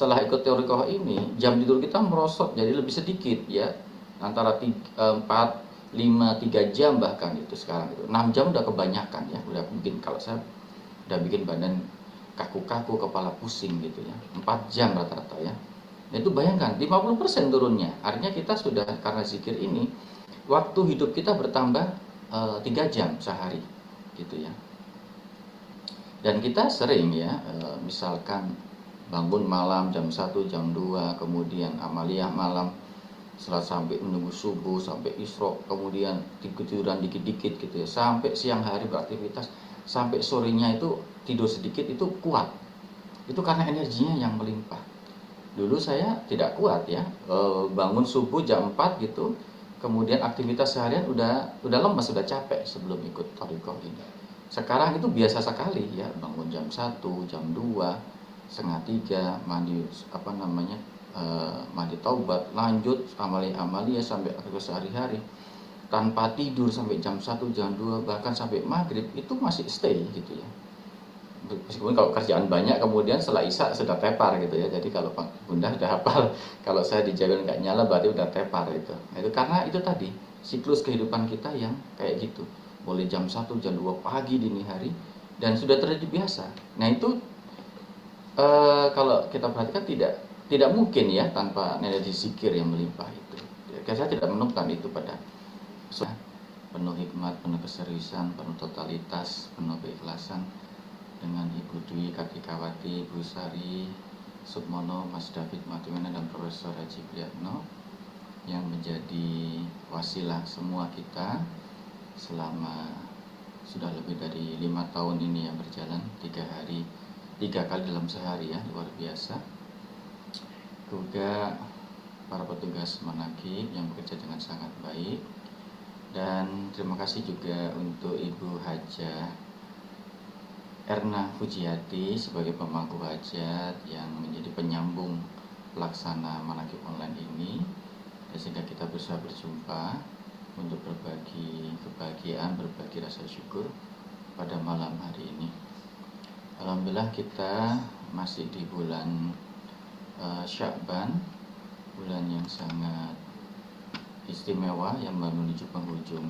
setelah ikut teori koh ini, jam tidur kita merosot jadi lebih sedikit ya, antara 4, 5, 3 jam bahkan itu sekarang itu. 6 jam udah kebanyakan ya, udah bikin, kalau saya udah bikin badan kaku-kaku, kepala pusing gitu ya. 4 jam rata-rata ya. Nah, itu bayangkan 50% turunnya. Artinya kita sudah, karena zikir ini, waktu hidup kita bertambah 3 jam sehari gitu ya. Dan kita sering ya, misalkan bangun malam jam 1, jam 2, kemudian amaliyah malam, setelah sampai menunggu subuh, sampai isra, kemudian tiduran dikit-dikit gitu ya, sampai siang hari beraktivitas, sampai sorenya itu tidur sedikit, itu kuat. Itu karena energinya yang melimpah. Dulu saya tidak kuat ya, bangun subuh jam 4 gitu, kemudian aktivitas seharian udah lemas, sudah capek sebelum ikut thariqah ini. Sekarang itu biasa sekali ya, bangun jam 1, jam 2, setengah 3, mandi mandi taubat, lanjut amalia sampai aktivitas sehari-hari, tanpa tidur sampai jam 1, jam 2, bahkan sampai maghrib, itu masih stay gitu ya. Meskipun kalau kerjaan banyak, kemudian setelah isya sudah tepar gitu ya. Jadi kalau Bunda sudah hafal, kalau saya dijaga nggak nyala berarti udah tepar itu. Nah, itu karena itu tadi siklus kehidupan kita yang kayak gitu. Mulai jam 1, jam 2 pagi dini hari, dan sudah terjadi biasa. Nah itu kalau kita perhatikan tidak mungkin ya tanpa energi zikir yang melimpah itu. Saya tidak menemukan itu pada penuh hikmat, penuh keseriusan, penuh totalitas, penuh keikhlasan, dengan Ibu Dwi Kartikawati, Ibu Sari Sukmono, Mas David Matumena, dan Profesor Haji Priyatno yang menjadi wasilah semua kita selama sudah lebih dari 5 tahun ini yang berjalan, 3 kali dalam sehari ya, luar biasa. Juga para petugas manakib yang bekerja dengan sangat baik, dan terima kasih juga untuk Ibu Hajah Erna Fujiati sebagai pemangku hajat yang menjadi penyambung pelaksana manakib online ini, sehingga kita bisa berjumpa untuk berbagi kebahagiaan, berbagi rasa syukur pada malam hari ini. Alhamdulillah kita masih di bulan Sya'ban, bulan yang sangat istimewa yang menuju penghujung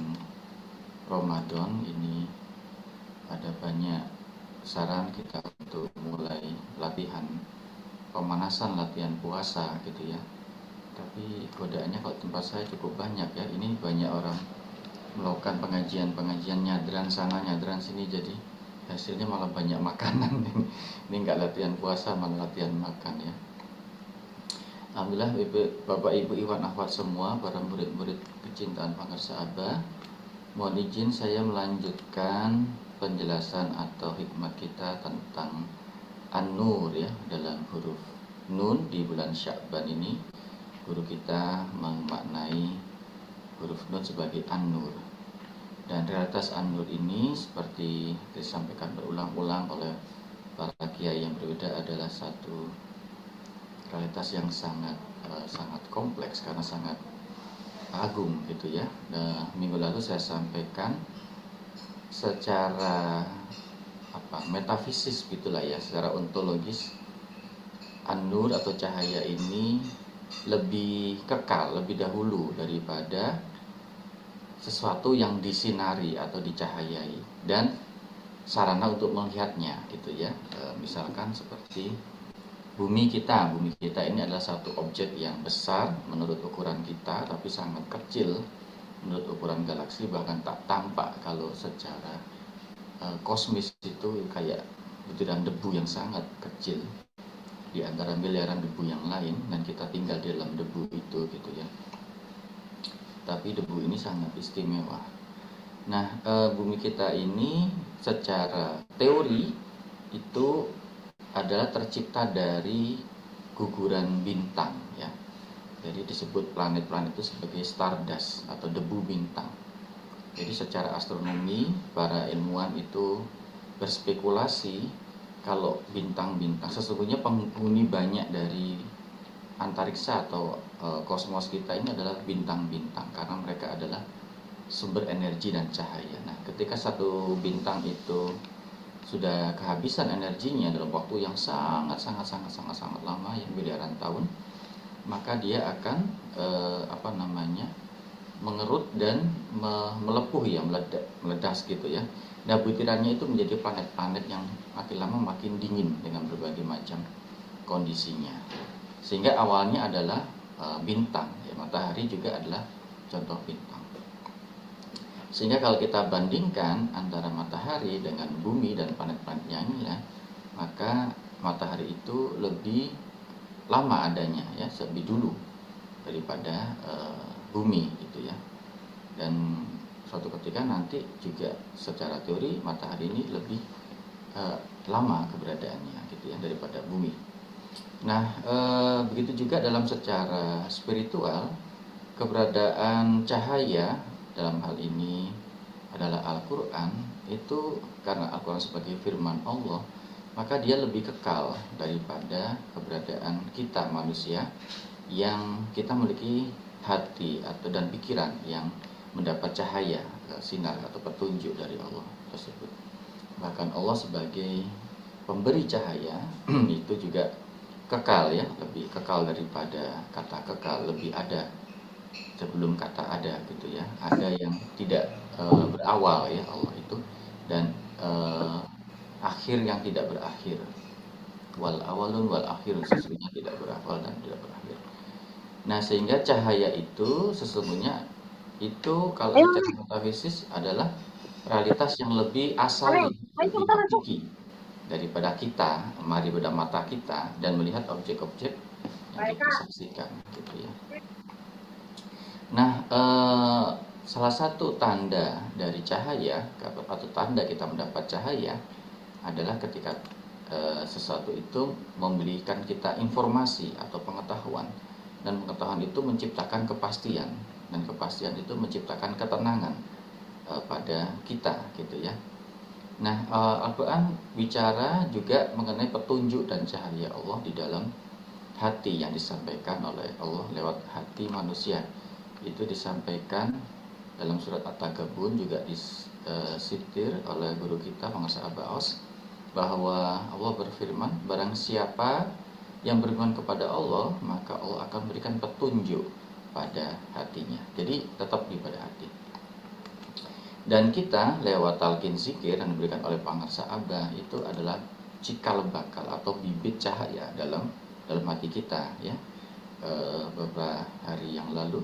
Ramadan ini. Ada banyak saran kita untuk mulai latihan pemanasan, latihan puasa gitu ya. Tapi godaannya kalau tempat saya cukup banyak ya. Ini banyak orang melakukan pengajian nyadran sana nyadran sini, jadi hasilnya malah banyak makanan. Ini nggak latihan puasa, malah latihan makan ya. Alhamdulillah Bapak Ibu Iwan Akhwat semua, para murid-murid kecintaan Pangarsa Abah, mohon izin saya melanjutkan penjelasan atau hikmat kita tentang An-Nur ya, dalam huruf Nun di bulan Sya'ban ini. Guru kita memaknai huruf Nun sebagai An-Nur, dan realitas An-Nur ini seperti disampaikan berulang-ulang oleh para kiai yang berbeda adalah satu realitas yang sangat kompleks karena sangat agung gitu ya. Nah, minggu lalu saya sampaikan secara metafisis gitulah ya, secara ontologis, An-Nur atau cahaya ini lebih kekal, lebih dahulu daripada sesuatu yang disinari atau dicahayai dan sarana untuk melihatnya gitu ya. Misalkan seperti bumi kita ini adalah satu objek yang besar menurut ukuran kita, tapi sangat kecil menurut ukuran galaksi, bahkan tak tampak kalau secara kosmis itu kayak butiran debu yang sangat kecil di antara miliaran debu yang lain, dan kita tinggal di dalam debu itu gitu ya. Tapi debu ini sangat istimewa. Nah, bumi kita ini secara teori itu adalah tercipta dari guguran bintang ya. Jadi disebut planet-planet itu sebagai stardust atau debu bintang. Jadi secara astronomi para ilmuwan itu berspekulasi kalau bintang-bintang sesungguhnya penghuni banyak dari antariksa atau kosmos kita ini adalah bintang-bintang, karena mereka adalah sumber energi dan cahaya. Nah, ketika satu bintang itu sudah kehabisan energinya dalam waktu yang sangat lama, yang miliaran tahun, maka dia akan mengerut dan melepuh ya, meledas gitu ya. Nah, butirannya itu menjadi planet-planet yang makin lama makin dingin dengan berbagai macam kondisinya. Sehingga awalnya adalah bintang, ya, matahari juga adalah contoh bintang. Sehingga kalau kita bandingkan antara matahari dengan bumi dan planet-planet yang lainnya, maka matahari itu lebih lama adanya ya, lebih dulu daripada bumi gitu ya. Dan suatu ketika nanti juga secara teori matahari ini lebih lama keberadaannya gitu ya daripada bumi. Nah, begitu juga dalam secara spiritual, keberadaan cahaya dalam hal ini adalah Al-Quran, itu karena Al-Quran sebagai firman Allah, maka dia lebih kekal daripada keberadaan kita manusia yang kita memiliki hati dan pikiran yang mendapat cahaya, sinar atau petunjuk dari Allah tersebut. Bahkan Allah sebagai pemberi cahaya itu juga kekal ya, lebih kekal daripada kata kekal, lebih ada sebelum kata ada gitu ya. Ada yang tidak berawal ya Allah itu, dan akhir yang tidak berakhir. Wal awalun wal akhirun, sesungguhnya tidak berawal dan tidak berakhir. Nah, sehingga cahaya itu sesungguhnya itu kalau secara metafisis adalah realitas yang lebih asali, lebih hakiki daripada kita, mari pada mata kita dan melihat objek-objek yang kita saksikan gitu ya. Nah, salah satu tanda dari cahaya atau tanda kita mendapat cahaya adalah ketika sesuatu itu memberikan kita informasi atau pengetahuan, dan pengetahuan itu menciptakan kepastian, dan kepastian itu menciptakan ketenangan pada kita gitu ya. Nah, Al-Quran bicara juga mengenai petunjuk dan cahaya Allah di dalam hati yang disampaikan oleh Allah lewat hati manusia. Itu disampaikan dalam surat At-Tagabun, juga disitir oleh guru kita Pengarsa Abaos, bahwa Allah berfirman, barang siapa yang beriman kepada Allah, maka Allah akan berikan petunjuk pada hatinya. Jadi tetap di pada hati. Dan kita lewat talqin zikir yang diberikan oleh Pengarsa Abah itu adalah cikal bakal atau bibit cahaya dalam hati kita ya. Beberapa hari yang lalu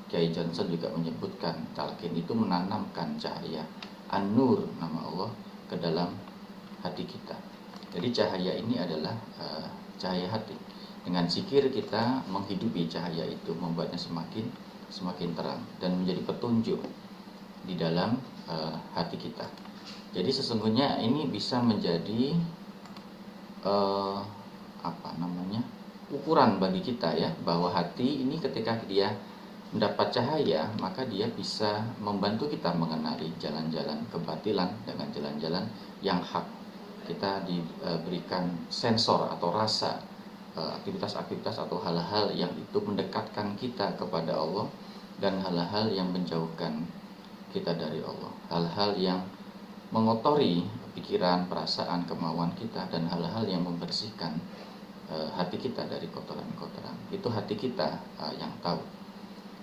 Kiai Johnson juga menyebutkan talqin itu menanamkan cahaya An-Nur, nama Allah, ke dalam hati kita. Jadi cahaya ini adalah cahaya hati. Dengan zikir kita menghidupi cahaya itu, membuatnya semakin terang dan menjadi petunjuk di dalam hati kita. Jadi sesungguhnya ini bisa menjadi ukuran bagi kita ya, bahwa hati ini ketika dia mendapat cahaya, maka dia bisa membantu kita mengenali jalan-jalan kebatilan dengan jalan-jalan yang hak. Kita diberikan sensor atau rasa aktivitas-aktivitas atau hal-hal yang itu mendekatkan kita kepada Allah, dan hal-hal yang menjauhkan kita dari Allah, hal-hal yang mengotori pikiran, perasaan, kemauan kita, dan hal-hal yang membersihkan hati kita dari kotoran-kotoran. Itu hati kita yang tahu.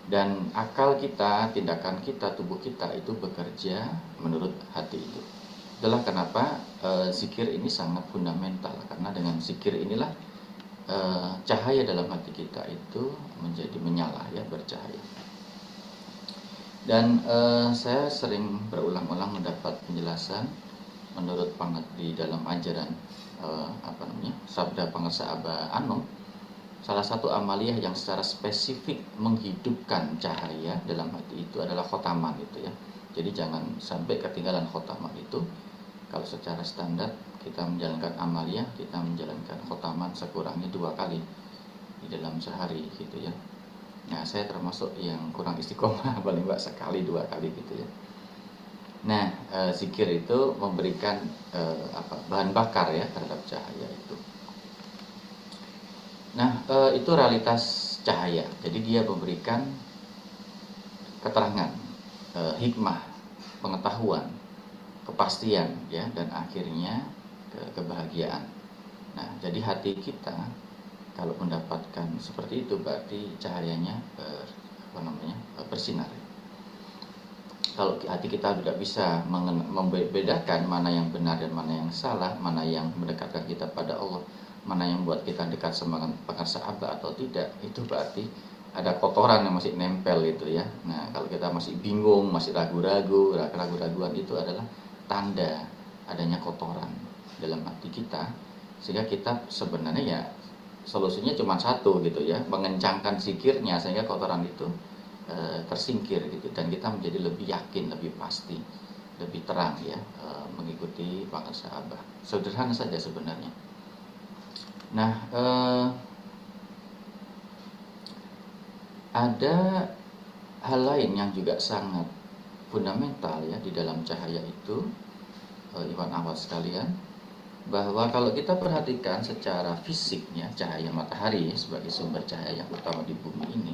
Dan akal kita, tindakan kita, tubuh kita itu bekerja menurut hati itu. Itulah kenapa zikir ini sangat fundamental, karena dengan zikir inilah cahaya dalam hati kita itu menjadi menyala ya, bercahaya. Dan saya sering berulang-ulang mendapat penjelasan menurut di dalam ajaran sabda Pengarsa Abah Anom, salah satu amaliyah yang secara spesifik menghidupkan cahaya dalam hati itu adalah khotaman itu ya. Jadi jangan sampai ketinggalan khotaman itu. Kalau secara standar kita menjalankan amaliyah, kita menjalankan khotaman sekurangnya 2 kali di dalam sehari gitu ya. Nah, saya termasuk yang kurang istiqomah, paling enggak sekali 2 kali gitu ya. Nah, zikir itu memberikan bahan bakar ya terhadap cahaya itu. Nah, itu realitas cahaya. Jadi dia memberikan keterangan, hikmah, pengetahuan kepastian ya, dan akhirnya kebahagiaan. Nah, jadi hati kita kalau mendapatkan seperti itu berarti cahayanya bersinar. Kalau hati kita tidak bisa membedakan mana yang benar dan mana yang salah, mana yang mendekatkan kita pada Allah, mana yang membuat kita dekat sama pengarsa abah atau tidak, itu berarti ada kotoran yang masih nempel itu ya. Nah, kalau kita masih bingung, masih ragu-ragu, ragu-raguan itu adalah tanda adanya kotoran dalam hati kita, sehingga kita sebenarnya ya solusinya cuma satu gitu ya, mengencangkan zikirnya sehingga kotoran itu tersingkir gitu, dan kita menjadi lebih yakin, lebih pasti, lebih terang ya, mengikuti pengarsa abah. Sederhana saja sebenarnya. Nah, ada hal lain yang juga sangat fundamental ya di dalam cahaya itu, ikhwan akhwat sekalian, bahwa kalau kita perhatikan secara fisiknya cahaya matahari sebagai sumber cahaya yang utama di bumi ini,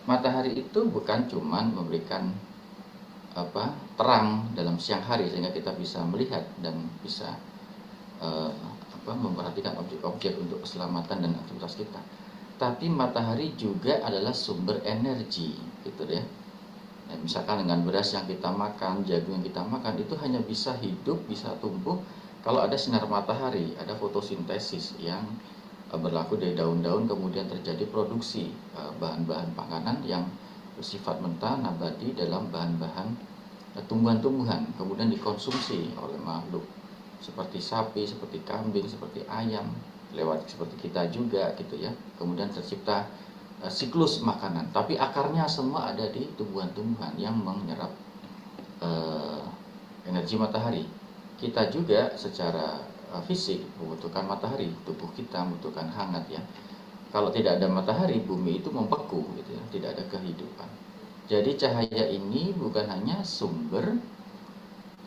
matahari itu bukan cuma memberikan terang dalam siang hari sehingga kita bisa melihat dan bisa memperhatikan objek-objek untuk keselamatan dan aktivitas kita. Tapi matahari juga adalah sumber energi, gitu ya. Nah, misalkan dengan beras yang kita makan, jagung yang kita makan itu hanya bisa hidup, bisa tumbuh kalau ada sinar matahari, ada fotosintesis yang berlaku dari daun-daun, kemudian terjadi produksi bahan-bahan panganan yang bersifat mentah nabati dalam bahan-bahan tumbuhan-tumbuhan, kemudian dikonsumsi oleh makhluk seperti sapi, seperti kambing, seperti ayam, lewat seperti kita juga gitu ya. Kemudian tercipta siklus makanan, tapi akarnya semua ada di tumbuhan-tumbuhan yang menyerap energi matahari. Kita juga secara fisik membutuhkan matahari, tubuh kita membutuhkan hangat ya. Kalau tidak ada matahari, bumi itu membeku gitu ya, tidak ada kehidupan. Jadi cahaya ini bukan hanya sumber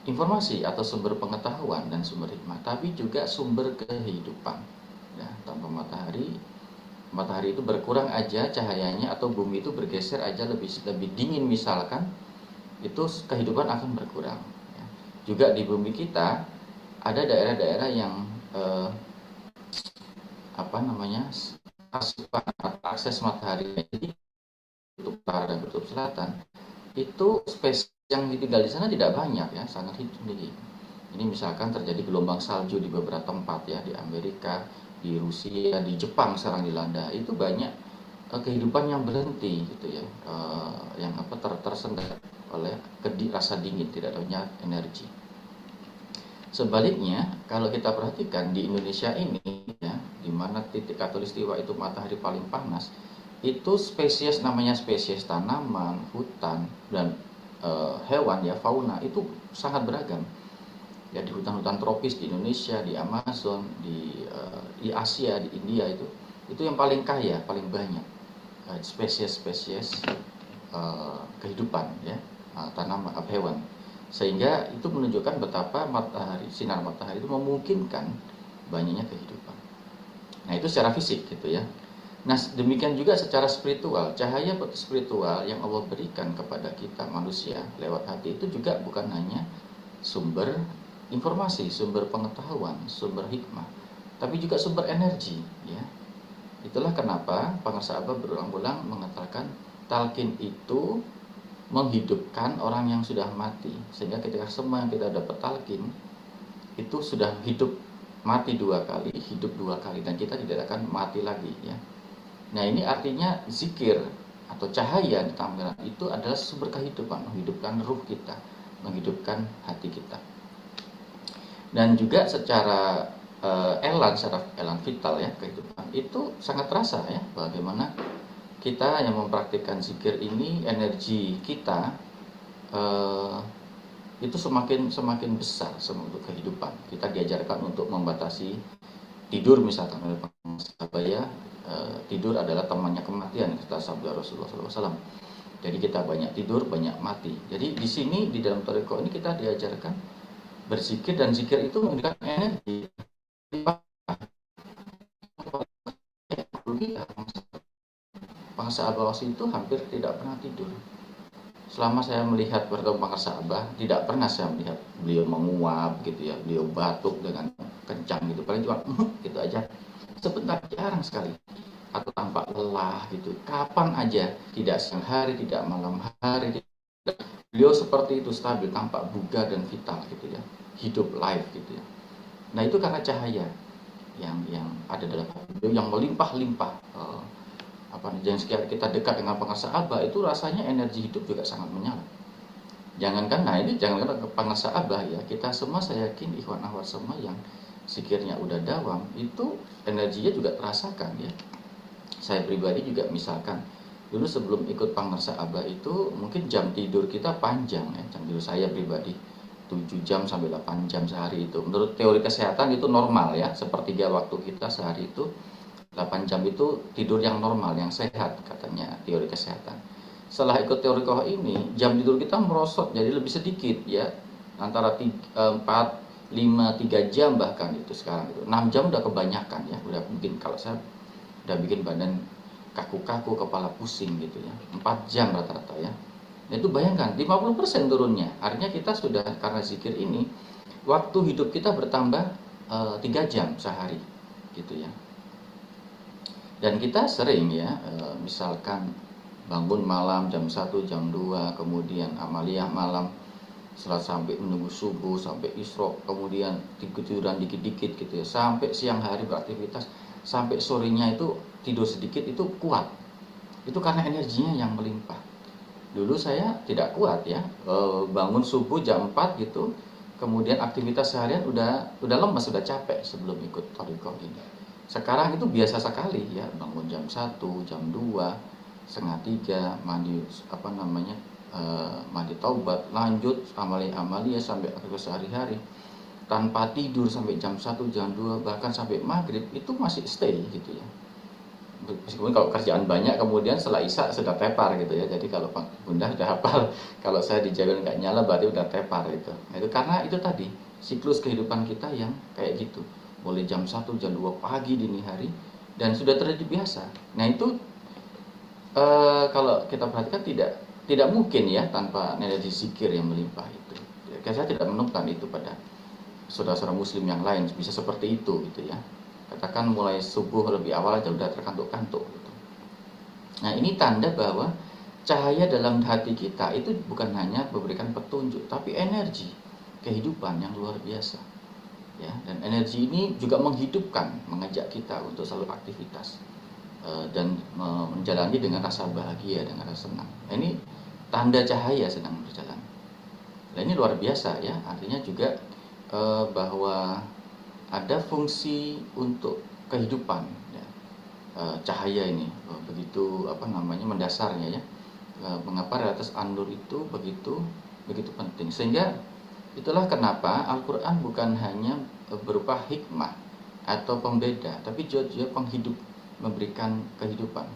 informasi atau sumber pengetahuan dan sumber hikmah, tapi juga sumber kehidupan. Ya, tanpa matahari, matahari itu berkurang aja cahayanya atau bumi itu bergeser aja lebih dingin misalkan, itu kehidupan akan berkurang. Ya. Juga di bumi kita ada daerah-daerah yang asupan akses matahari di kutub utara dan kutub selatan itu spesies yang tinggal di sana tidak banyak ya, sangat sedikit. Ini misalkan terjadi gelombang salju di beberapa tempat ya, di Amerika, di Rusia, di Jepang sekarang dilanda, itu banyak kehidupan yang berhenti gitu ya, yang tersendat oleh rasa dingin, tidak adanya energi. Sebaliknya, kalau kita perhatikan di Indonesia ini ya, di mana titik khatulistiwa itu matahari paling panas, itu spesies namanya spesies tanaman, hutan dan hewan ya, fauna itu sangat beragam. Ya, di hutan-hutan tropis di Indonesia, di Amazon, di Asia, di India itu yang paling kaya, paling banyak spesies-spesies kehidupan ya, tanaman, hewan. Sehingga itu menunjukkan betapa sinar matahari itu memungkinkan banyaknya kehidupan. Nah, itu secara fisik gitu ya. Nah, demikian juga secara spiritual, cahaya spiritual yang Allah berikan kepada kita manusia lewat hati itu juga bukan hanya sumber informasi, sumber pengetahuan, sumber hikmah, tapi juga sumber energi ya. Itulah kenapa pengarsa abah berulang-ulang mengatakan talqin itu menghidupkan orang yang sudah mati, sehingga ketika semua yang kita dapat talqin itu sudah hidup, mati 2 kali, hidup 2 kali, dan kita tidak akan mati lagi ya. Nah, ini artinya zikir atau cahaya di tampilan itu adalah sumber kehidupan, menghidupkan ruh kita, menghidupkan hati kita. Dan juga secara elan vital ya, kehidupan itu sangat terasa ya, bagaimana kita yang mempraktikkan zikir ini, energi kita itu semakin besar untuk kehidupan. Kita diajarkan untuk membatasi tidur misalkan oleh pengusaha ya, tidur adalah temannya kematian, kata sabda Rasulullah SAW. Jadi kita banyak tidur, banyak mati. Jadi di sini di dalam thariqah ini kita diajarkan berzikir, dan zikir itu memberikan energi. Pengusaha Abawas itu hampir tidak pernah tidur. selama saya melihat bertemu Pangarsa Abah, tidak pernah saya melihat beliau menguap gitu ya, beliau batuk dengan kencang gitu, paling cuma gitu aja, sebentar, jarang sekali, atau tampak lelah gitu, kapan aja, tidak siang hari, tidak malam hari, beliau seperti itu, stabil, tampak bugar dan vital gitu ya, hidup live gitu ya. Nah itu karena cahaya yang ada dalam beliau yang melimpah-limpah. Apa yang sekali kita dekat dengan Pangarsa Abah itu rasanya energi hidup juga sangat menyala. Jangankan, nah ini jangankan ke Pangarsa Abah ya, kita semua saya yakin ikhwan akhwat semua yang sikirnya udah dawam itu energinya juga terasakan ya. Saya pribadi juga misalkan dulu sebelum ikut Pangarsa Abah itu mungkin jam tidur kita panjang ya, jam tidur saya pribadi 7 jam sampai 8 jam sehari itu. Menurut teori kesehatan itu normal ya, sepertiga waktu kita sehari itu 8 jam itu tidur yang normal, yang sehat katanya teori kesehatan. Setelah ikut teori koh ini, jam tidur kita merosot jadi lebih sedikit ya. Antara 4, 5, 3 jam bahkan itu sekarang itu. 6 jam udah kebanyakan ya. Udah mungkin kalau saya udah bikin badan kaku-kaku, kepala pusing gitu ya. 4 jam rata-rata ya. Nah, itu bayangkan 50% turunnya. Artinya kita sudah karena zikir ini waktu hidup kita bertambah 3 jam sehari gitu ya. Dan kita sering ya, misalkan bangun malam jam 1, jam 2, kemudian amaliyah malam, setelah sampai menunggu subuh, sampai isrok, kemudian tiduran dikit-dikit gitu ya, sampai siang hari beraktivitas, sampai sorenya itu tidur sedikit itu kuat. Itu karena energinya yang melimpah. Dulu saya tidak kuat ya, bangun subuh jam 4 gitu, kemudian aktivitas seharian udah lemas, sudah capek sebelum ikut thariqah ini. Sekarang itu biasa sekali ya, bangun jam 1, jam 2, setengah 3, mandi apa namanya, mandi taubat, lanjut amalia sampai aktivitas sehari-hari tanpa tidur sampai jam 1, jam 2, bahkan sampai maghrib itu masih stay gitu ya. Meskipun kalau kerjaan banyak kemudian setelah isya sudah tepar gitu ya. Jadi kalau Bunda sudah hafal, kalau saya dijaga nggak nyala berarti udah tepar gitu. Nah, itu karena itu tadi siklus kehidupan kita yang kayak gitu. Mulai jam 1, jam 2 pagi dini hari dan sudah terjadi biasa. Nah, itu kalau kita perhatikan tidak mungkin ya tanpa energi zikir yang melimpah itu. Ya, saya tidak menemukan itu pada saudara-saudara muslim yang lain bisa seperti itu gitu ya. Katakan mulai subuh lebih awal aja udah terkantuk-kantuk gitu. Nah, ini tanda bahwa cahaya dalam hati kita itu bukan hanya memberikan petunjuk tapi energi kehidupan yang luar biasa. Ya, dan energi ini juga menghidupkan, mengajak kita untuk selalu aktivitas dan menjalani dengan rasa bahagia, dengan rasa senang. Nah, ini tanda cahaya sedang berjalan. Nah, ini luar biasa ya, artinya juga bahwa ada fungsi untuk kehidupan ya. Cahaya ini begitu apa namanya mendasarnya ya. Mengapa realitas an-nur itu begitu penting, sehingga itulah kenapa Al-Quran bukan hanya berupa hikmah atau pembeda, tapi juga penghidup, memberikan kehidupan,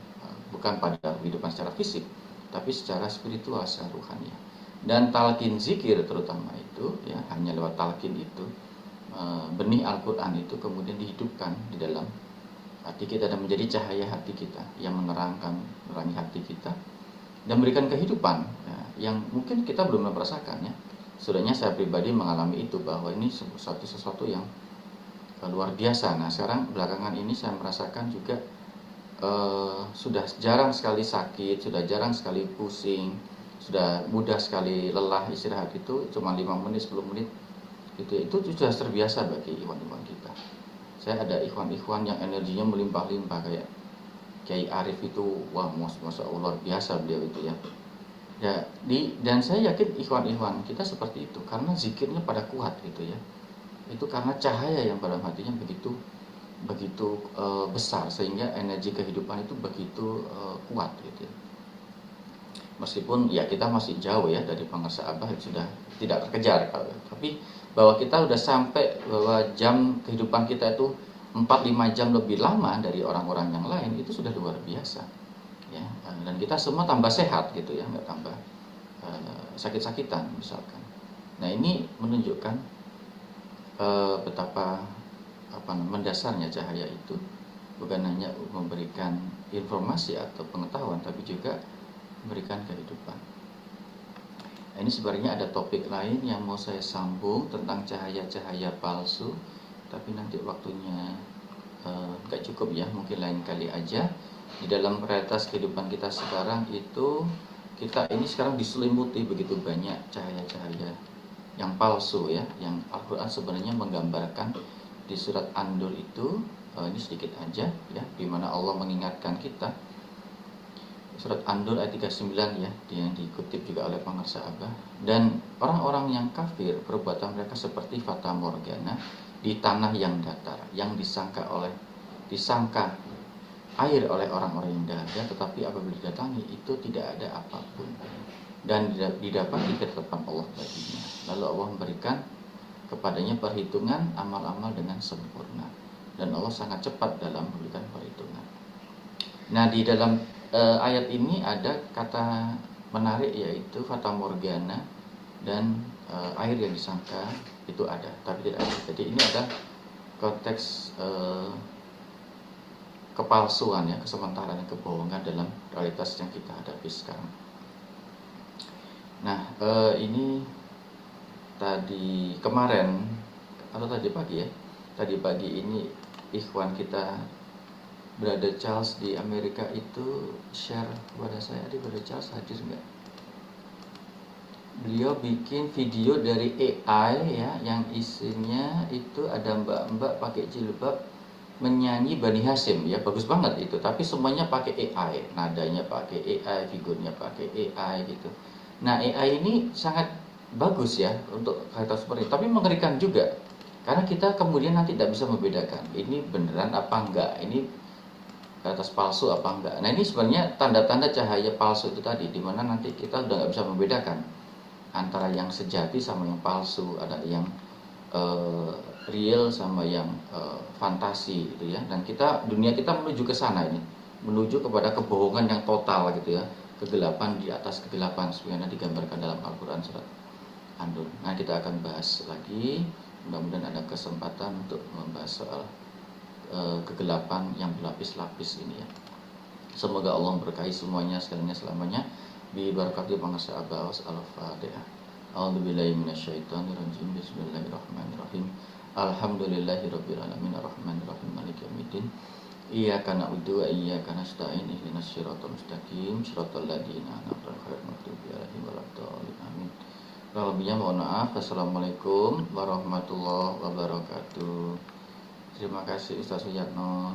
bukan pada kehidupan secara fisik tapi secara spiritual, secara rohani. Dan talqin zikir terutama itu ya, hanya lewat talqin itu benih Al-Quran itu kemudian dihidupkan di dalam hati kita dan menjadi cahaya hati kita yang menerangi hati kita dan memberikan kehidupan ya, yang mungkin kita belum merasakan ya. Sudahnya saya pribadi mengalami itu, bahwa ini sesuatu yang luar biasa. Nah, sekarang belakangan ini saya merasakan juga sudah jarang sekali sakit, sudah jarang sekali pusing, sudah mudah sekali lelah, istirahat itu cuma 5 menit, 10 menit itu sudah terbiasa bagi ikhwan-ikhwan kita. Saya ada ikhwan-ikhwan yang energinya melimpah-limpah kayak Kiai Arif itu, wah masya Allah biasa beliau itu ya. Ya, dan saya yakin ikhwan-ikhwan kita seperti itu karena zikirnya pada kuat gitu ya. Itu karena cahaya yang pada hatinya begitu besar sehingga energi kehidupan itu begitu kuat gitu ya. Meskipun ya kita masih jauh ya dari Pangarsa Abah, sudah tidak terkejar, tapi bahwa kita sudah sampai bahwa jam kehidupan kita itu 4-5 jam lebih lama dari orang-orang yang lain, itu sudah luar biasa ya. Dan kita semua tambah sehat gitu ya, nggak tambah sakit-sakitan misalkan. Nah, ini menunjukkan betapa mendasarnya cahaya itu, bukan hanya memberikan informasi atau pengetahuan tapi juga memberikan kehidupan. Ini sebenarnya ada topik lain yang mau saya sambung tentang cahaya-cahaya palsu, tapi nanti waktunya nggak cukup ya, mungkin lain kali aja. Di dalam realitas kehidupan kita sekarang itu, kita ini sekarang diselimuti begitu banyak cahaya-cahaya yang palsu ya, yang Al-Quran sebenarnya menggambarkan di surat An-Nur itu, ini sedikit aja ya, di mana Allah mengingatkan kita. Surat An-Nur ayat 39 ya, yang dikutip juga oleh pengarsa Abah. Dan orang-orang yang kafir, perbuatan mereka seperti fata morgana di tanah yang datar, yang disangka air oleh orang-orang yang dahaga, tetapi apabila didatangi itu tidak ada apapun dan didapati ketetapan Allah baginya. Lalu Allah memberikan kepadanya perhitungan amal-amal dengan sempurna, dan Allah sangat cepat dalam memberikan perhitungan. Nah, di dalam ayat ini ada kata menarik, yaitu fata morgana dan air yang disangka itu ada, tapi tidak ada. Jadi ini ada konteks kepalsuan ya, kesementaraan, kebohongan dalam realitas yang kita hadapi sekarang. Nah, ini kemarin atau tadi pagi ya, tadi pagi ini ikhwan kita Brother Charles di Amerika itu share kepada saya. Brother Charles hadir nggak? Beliau bikin video dari AI ya, yang isinya itu ada mbak-mbak pakai jilbab menyanyi Bani Hasyim ya, bagus banget itu. Tapi semuanya pakai AI, nadanya pakai AI, figurnya pakai AI gitu. Nah, AI ini sangat bagus ya untuk kata seperti itu, tapi mengerikan juga karena kita kemudian nanti tidak bisa membedakan ini beneran apa enggak, ini atas palsu apa enggak. Nah, ini sebenarnya tanda-tanda cahaya palsu itu tadi, dimana nanti kita udah nggak bisa membedakan antara yang sejati sama yang palsu, ada yang real sama yang fantasi gitu ya. Dan dunia kita menuju ke sana ini, menuju kepada kebohongan yang total gitu ya, kegelapan di atas kegelapan sebenarnya digambarkan dalam Al-Quran surat An-Nur. Nah, kita akan bahas lagi, mudah-mudahan ada kesempatan untuk membahas soal kegelapan yang berlapis-lapis ini ya. Semoga Allah memberkahi semuanya sekalinya selamanya. Bi barakati pengarsa Abbas Al-Fatihah. A'udzubillahi minasyaitonirrajim. Bismillahirrahmanirrahim. Alhamdulillahirabbil alamin arrahmanirrahim maliki yaumiddin. Iyyaka na'budu wa iyyaka nasta'in ihdinas siratal mustaqim siratal ladzina an'amta 'alaihim ghairil maghdubi 'alaihim waladdallin. Amin. Lebihnya mohon maaf. Assalamualaikum warahmatullahi wabarakatuh. Terima kasih Ustaz Suyatno.